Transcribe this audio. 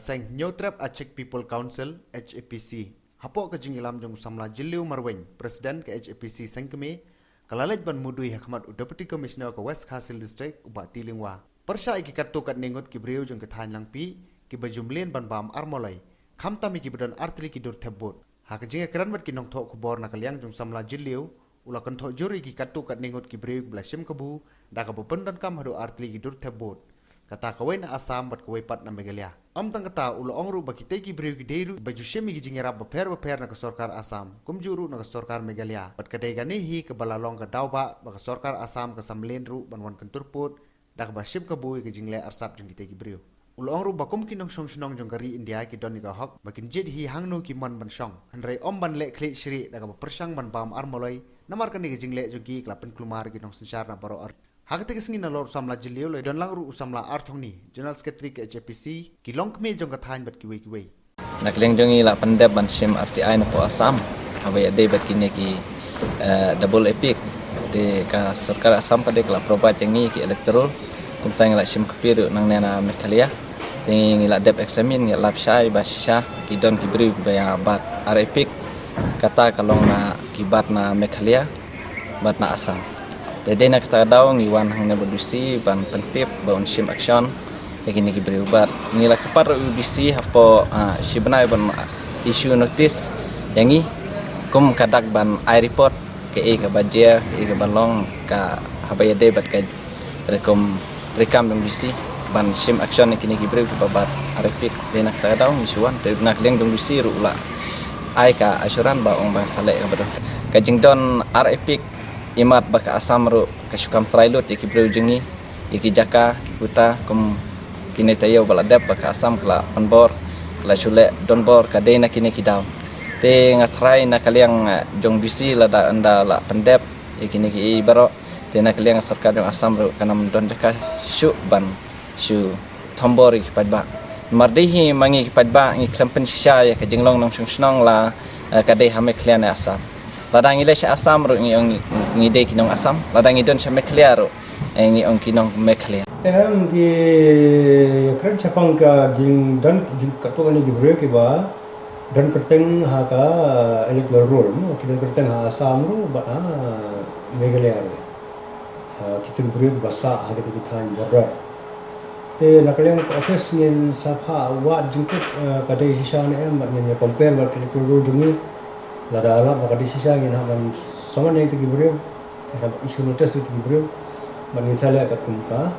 kaseng Nyotrap Aceh People Council HAPC Hapc ke jingilam jong samla Jiliu Marweng Presiden ke HAPC Sengkeme kalalej ban mudui hakmat Deputy Commissioner ke West Khasil District ubat tilingwa persya iki kartu kat ningot ki breu jong ke Thain Langpih ki bajumlien ban bam Maloi khamtami ki badan artri ki dur thebot ha ke jinga keran bat ki nong thok khubor nakaliang jong samla Jiliu ula kan thok juri ki kartu kat ningot ki breu blasim kebu da ka bependan kam hadu artri ki dur thebot kata kawai na Asam bat kawai pat na Megalia. Tang kata ulo ongru bagi teki breu ki deiru baju shemi ki jingera beper na ke sorkar Asam kumjuru na ke sorkar Megalia. Bat kadai ganehi ke balalong ke dauba ba ke sorkar Asam ke samlen ru banwan kenturput dak ba shim ke bui ke jingle arsap jung ki teki breu. Ulo ongru bakum ki Nongshong Shnong jong kari India ki don ni ka hok bakin jid hi hangno ki man ban shong. Hanrai ban le klik shri dak ba persang ban bam Maloi namar kan ni ki jingle jong ki klapen klumar ki nong sensar na baro ar Hakte kesini na lor samla Jiliu le don langru usamla arthong ni General Secretary ke HAPC ki longkme jong ka Thain bat kiwe kiwe. Nakleng jongi la pendep ban sim RTI na po Asam abai ade bat kini ki double epic de ka sarkar Asam pade kala probat jengi ki electoral kumtang la sim kepir nang nena mekalia ding la dep examine ni lab shai ba shisha ki don ki bri ba bat epic kata kalong na ki bat na mekalia bat na Asam. Jadi nak kita daw ngiwan hang na produksi ban pentip ban sim action yakini ki berubat nila kapar udisi hapo sibna ban issue notice yangi kum kadak ban I report ke ka bajia ke balong ka habayade bat ka rekom rekam udisi ban sim action yakini ki berubat repeat denak kita daw ngisuan de nak leng udisi rula ai ka asuran ba ong bang saleh ka badon ka jingdon epic imat baka Asam ru kasukam trailut iki breu jengi iki jaka kiputa kum kini tayo baladep baka Asam kala panbor kala chule donbor kadena kini kidaw te ngatrai na kaliang jong bisi lada anda la pendep ikini ki baro te na kaliang sarkar jong Asam ru kanam don jaka syu ban syu thombor iki padba mardihi mangi ki padba ngi klampen shisha ya ka jinglong Nongshong Shnong la kadai hame klian Asam ladang ile sya Asam ru ngi de kinong Asam ladang idon sya meklia ru ngi ong kinong meklia em ki kren chapang ka jing kato ni gibre ki ba dan kerteng ha ka electoral roll mo ki dan kerteng ha Asam ru ba Meghalaya ru ki tu gibre ba sa ha ki Thain border te nakaleng office ngin sapha wa jingkut ka dei sisa ne em ba ngin compare ba electoral roll jungi lada ala baka disisa ngin haban soman itu gibre kada isu notice itu gibre bangin sala kat kumka